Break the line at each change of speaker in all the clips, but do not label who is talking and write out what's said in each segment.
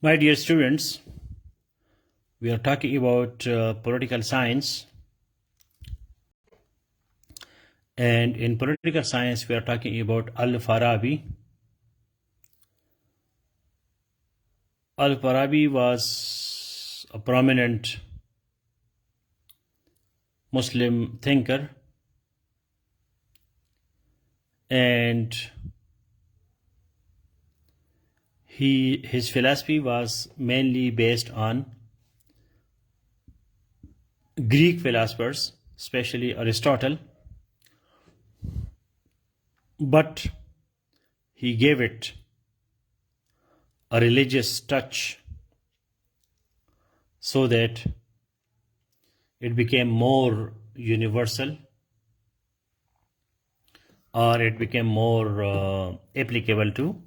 My dear students, we are talking about political science, and in political science we are talking about Al-Farabi. Al-Farabi was a prominent Muslim thinker, and his philosophy was mainly based on Greek philosophers, especially Aristotle, but he gave it a religious touch so that it became more universal, or it became more applicable to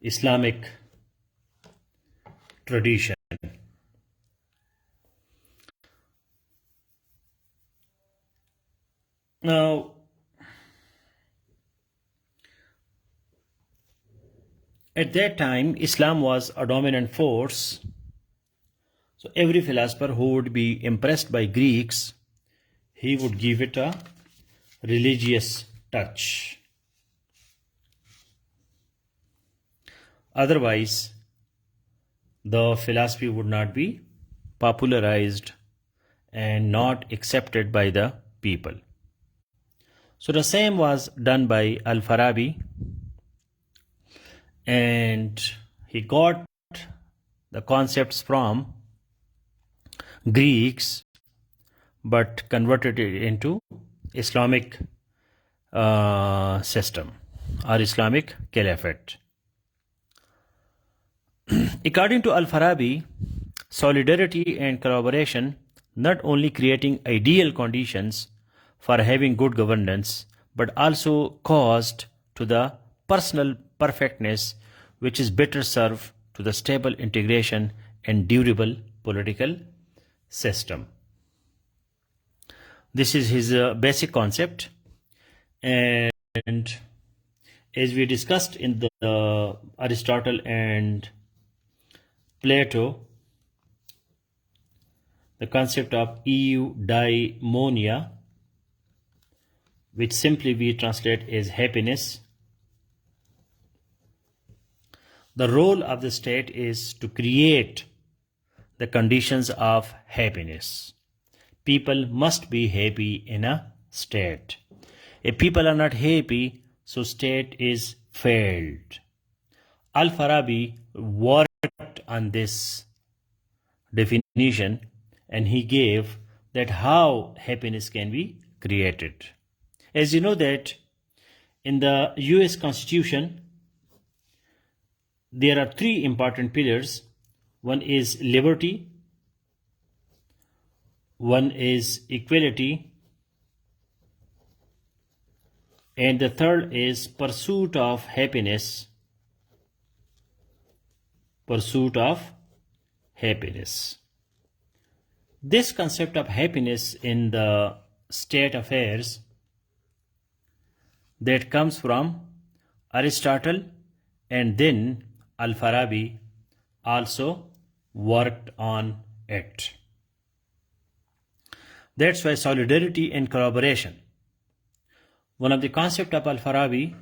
Islamic tradition. Now, at that time, Islam was a dominant force. So every philosopher who would be impressed by Greeks, he would give it a religious touch. Otherwise, the philosophy would not be popularized and not accepted by the people. So the same was done by Al-Farabi, and he got the concepts from Greeks but converted it into Islamic system or Islamic caliphate. According to Al-Farabi, solidarity and collaboration not only creating ideal conditions for having good governance, but also caused to the personal perfectness which is better served to the stable integration and durable political system. This is his basic concept, and as we discussed in the Aristotle and Plato, the concept of eudaimonia, which simply we translate as happiness. The role of the state is to create the conditions of happiness. People must be happy in a state. If people are not happy, so state is failed. Al-Farabi worked on this definition, and he gave that how happiness can be created. As you know that in the US Constitution, there are three important pillars. One is liberty, one is equality, and the third is pursuit of happiness. Pursuit of happiness. This concept of happiness in the state affairs that comes from Aristotle, and then Al-Farabi also worked on it. That's why solidarity and collaboration. One of the concepts of Al-Farabi,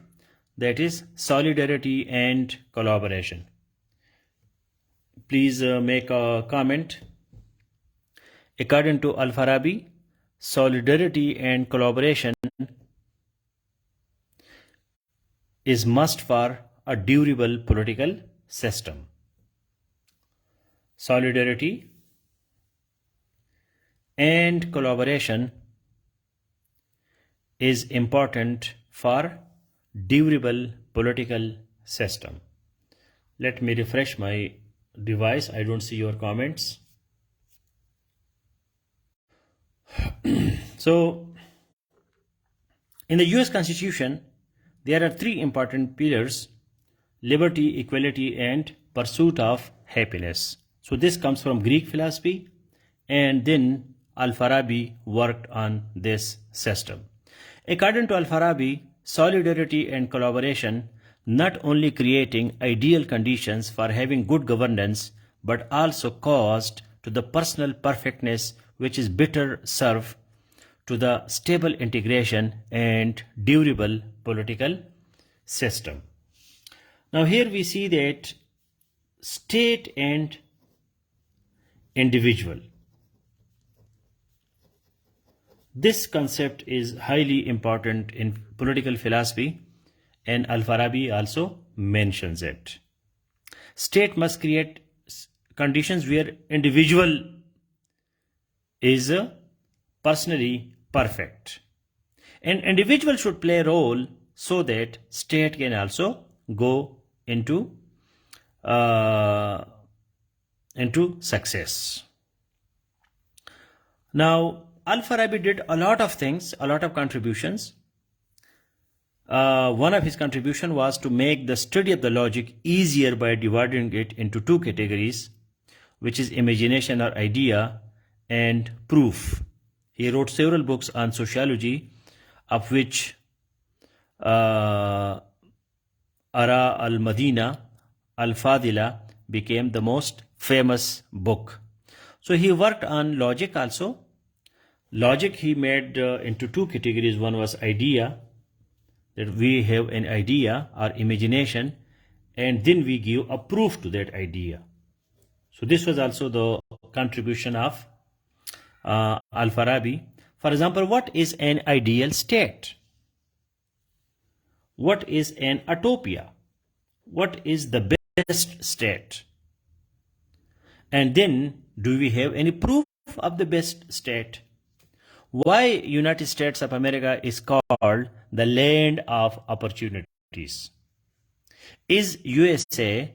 that is solidarity and collaboration. Please make a comment. According to Al-Farabi, solidarity and collaboration is must for a durable political system. Solidarity and collaboration is important for durable political system. Let me refresh my device. I don't see your comments. So, in the US Constitution, there are three important pillars: liberty, equality, and pursuit of happiness. So this comes from Greek philosophy, and then Al-Farabi worked on this system. According to Al-Farabi, solidarity and collaboration not only creating ideal conditions for having good governance, but also caused to the personal perfectness which is better served to the stable integration and durable political system. Now here we see that state and individual. This concept is highly important in political philosophy, and Al-Farabi also mentions it. State must create conditions where individual is personally perfect. An individual should play a role so that state can also go into success. Now, Al-Farabi did a lot of things, a lot of contributions. One of his contribution was to make the study of the logic easier by dividing it into two categories, which is imagination or idea and proof. He wrote several books on sociology, of which Ara al-Madina al-Fadila became the most famous book. So he worked on logic also. Logic he made into two categories. One was idea, that we have an idea or imagination, and then we give a proof to that idea. So this was also the contribution of Al-Farabi. For example, what is an ideal state? What is an utopia? What is the best state? And then, do we have any proof of the best state? Why United States of America is called the land of opportunities? Is USA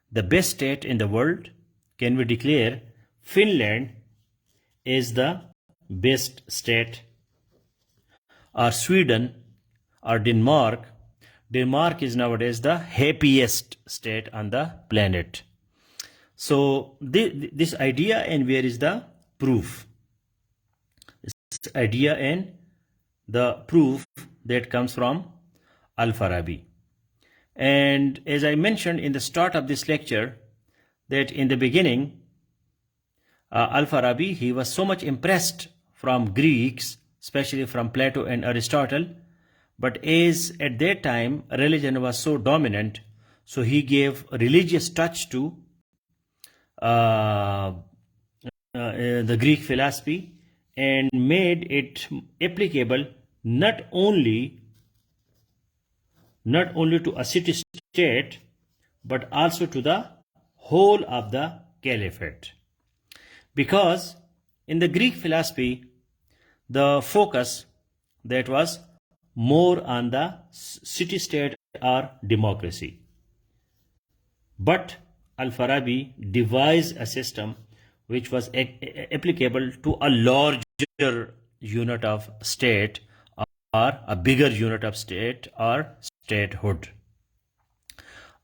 the best state in the world? Can we declare Finland is the best state? Or Sweden or Denmark? Denmark is nowadays the happiest state on the planet. So this idea, and where is the proof? This idea and the proof that comes from Al-Farabi. And as I mentioned in the start of this lecture, that in the beginning, Al-Farabi, he was so much impressed from Greeks, especially from Plato and Aristotle, but as at that time religion was so dominant, so he gave a religious touch to the Greek philosophy and made it applicable not only to a city-state, but also to the whole of the caliphate. Because in the Greek philosophy, the focus that was more on the city-state or democracy. But Al-Farabi devised a system which was applicable to a larger unit of state, or a bigger unit of state or statehood.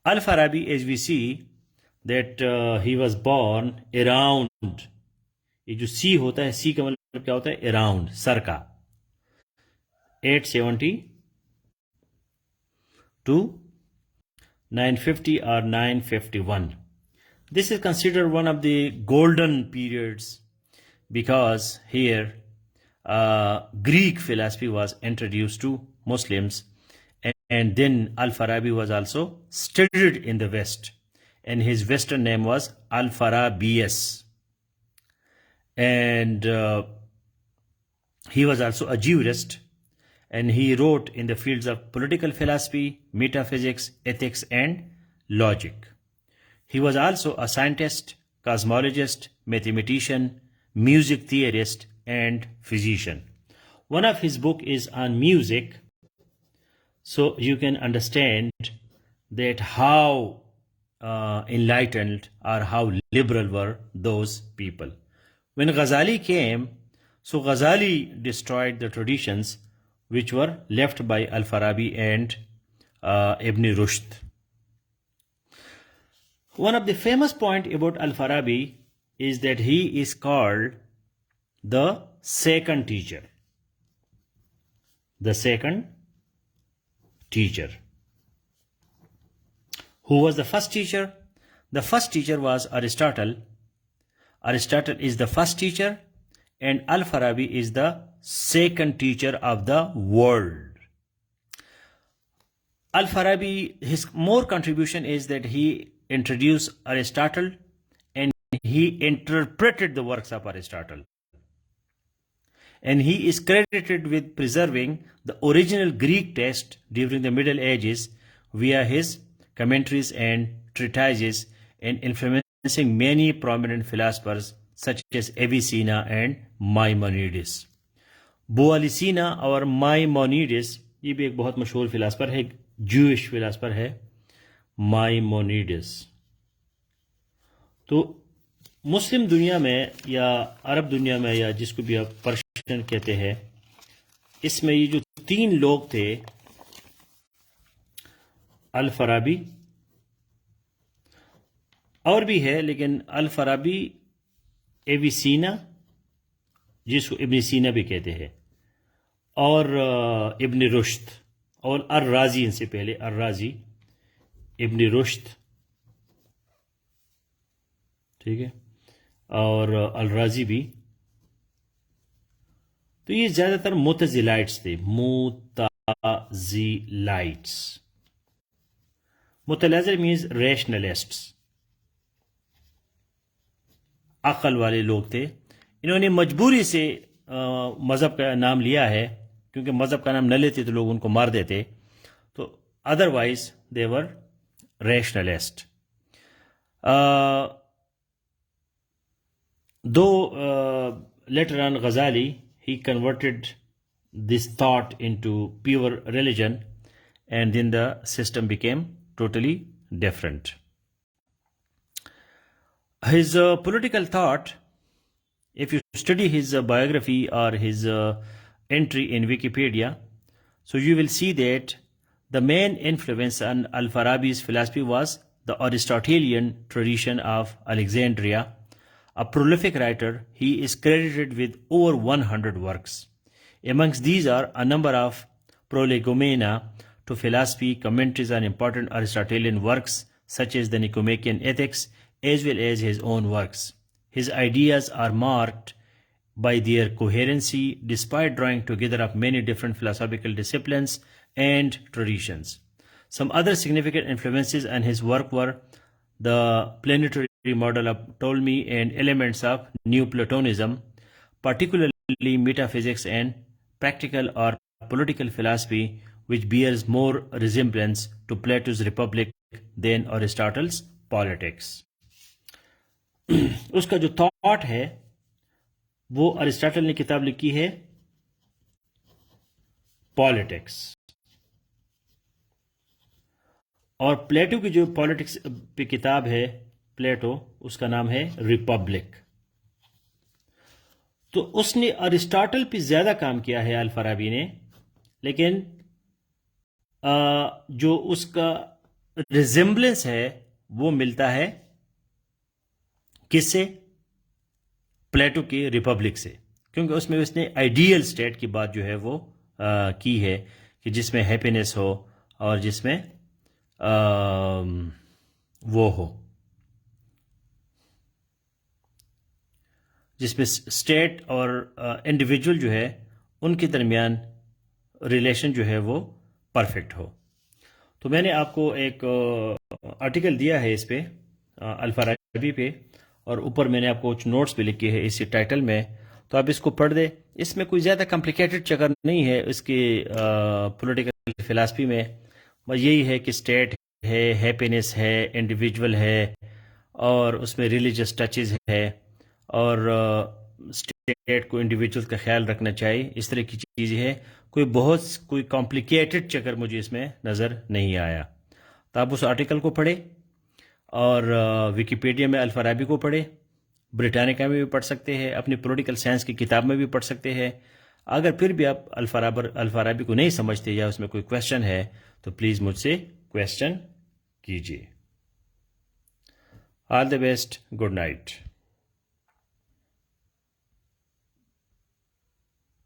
Al-Farabi, as we see, that he was born around, ये जो सी होता है, सी का मतलब क्या होता है? Around, sir का, 870 to 950 or 951. This is considered one of the golden periods because here Greek philosophy was introduced to Muslims, and then Al-Farabi was also studied in the West, and his Western name was Al-Farabius. And he was also a jurist, and he wrote in the fields of political philosophy, metaphysics, ethics, and logic. He was also a scientist, cosmologist, mathematician, music theorist, and physician. One of his books is on music, so you can understand that how enlightened or how liberal were those people. When Ghazali came, so Ghazali destroyed the traditions which were left by Al-Farabi and Ibn Rushd. One of the famous points about Al-Farabi is that he is called the second teacher. The second teacher. Who was the first teacher? The first teacher was Aristotle. Aristotle is the first teacher, and Al-Farabi is the second teacher of the world. Al-Farabi, his more contribution is that he introduced Aristotle and he interpreted the works of Aristotle. And he is credited with preserving the original Greek text during the Middle Ages via his commentaries and treatises, and influencing many prominent philosophers such as Avicenna and Maimonides. Avicenna اور Maimonides یہ بھی ایک بہت مشہور philosopher ہے, Jewish philosopher ہے Maimonides. تو مسلم دنیا میں یا عرب دنیا میں یا جس کو بھی آپ پرشین کہتے ہیں, اس میں یہ جو تین لوگ تھے, الفارابی اور بھی ہے لیکن الفارابی, ایویسینا جس کو ابن سینا بھی کہتے ہیں, اور ابن رشد, اور الرازی ان سے پہلے, الرازی ابن رشد, ٹھیک ہے, اور الرازی بھی. تو یہ زیادہ تر معتزلائٹس تھے, معتزلائٹس. متلازر مینز ریشنلسٹس, عقل والے لوگ تھے. انہوں نے مجبوری سے مذہب کا نام لیا ہے, کیونکہ مذہب کا نام نہ لیتے تو لوگ ان کو مار دیتے. تو otherwise they were rationalist. Though later on Ghazali, he converted this thought into pure religion, and then the system became totally different. His political thought, if you study his biography or his entry in Wikipedia, so you will see that the main influence on Al-Farabi's philosophy was the Aristotelian tradition of Alexandria. A prolific writer, he is credited with over 100 works. Amongst these are a number of prolegomena to philosophy, commentaries on important Aristotelian works such as the Nicomachean Ethics, as well as his own works. His ideas are marked by their coherency despite drawing together of many different philosophical disciplines and traditions. Some other significant influences on his work were the planetary model of Ptolemy and elements of Neoplatonism, particularly metaphysics and practical or political philosophy, which bears more resemblance to Plato's Republic than Aristotle's Politics. اس کا جو thought ہے وہ ارسطاٹل نے کتاب لکھی ہے politics, اور Plato کی جو پالیٹکس پہ کتاب ہے پلیٹو, اس کا نام ہے ریپبلک. تو اس نے ارسطاٹل پہ زیادہ کام کیا ہے الفارابی نے, لیکن جو اس کا ریزمبلنس ہے وہ ملتا ہے کس سے؟ پلیٹو کی ریپبلک سے, کیونکہ اس میں اس نے آئیڈیل اسٹیٹ کی بات جو ہے وہ کی ہے کہ جس میں ہیپینس ہو اور جس میں وہ ہو, جس میں اسٹیٹ اور انڈیویجول جو ہے ان کے درمیان ریلیشن جو ہے وہ پرفیکٹ ہو. تو میں نے آپ کو ایک آرٹیکل دیا ہے اس پہ الفارابی پہ, اور اوپر میں نے آپ کو کچھ نوٹس بھی لکھے ہیں اسی ٹائٹل میں, تو آپ اس کو پڑھ دیں. اس میں کوئی زیادہ کمپلیکیٹڈ چکر نہیں ہے اس کی پولیٹیکل فلاسفی میں, بس یہی ہے کہ اسٹیٹ ہے, ہیپینس ہے, انڈیویجول ہے, اور اس میں ریلیجس ٹچز ہے, اور اسٹیٹ کو انڈیویجول کا خیال رکھنا چاہیے, اس طرح کی چیزیں ہے. کوئی کمپلیکیٹڈ چکر مجھے اس میں نظر نہیں آیا. تو آپ اس آرٹیکل کو پڑھیں, اور ویکیپیڈیا میں الفارابی کو پڑھیں, بریٹانیکا میں بھی پڑھ سکتے ہیں, اپنی پولیٹیکل سائنس کی کتاب میں بھی پڑھ سکتے ہیں. اگر پھر بھی آپ الفارابی کو نہیں سمجھتے یا اس میں کوئی کویشچن ہے تو پلیز مجھ سے کویشچن کیجیے. آل دی بیسٹ, گڈ نائٹ.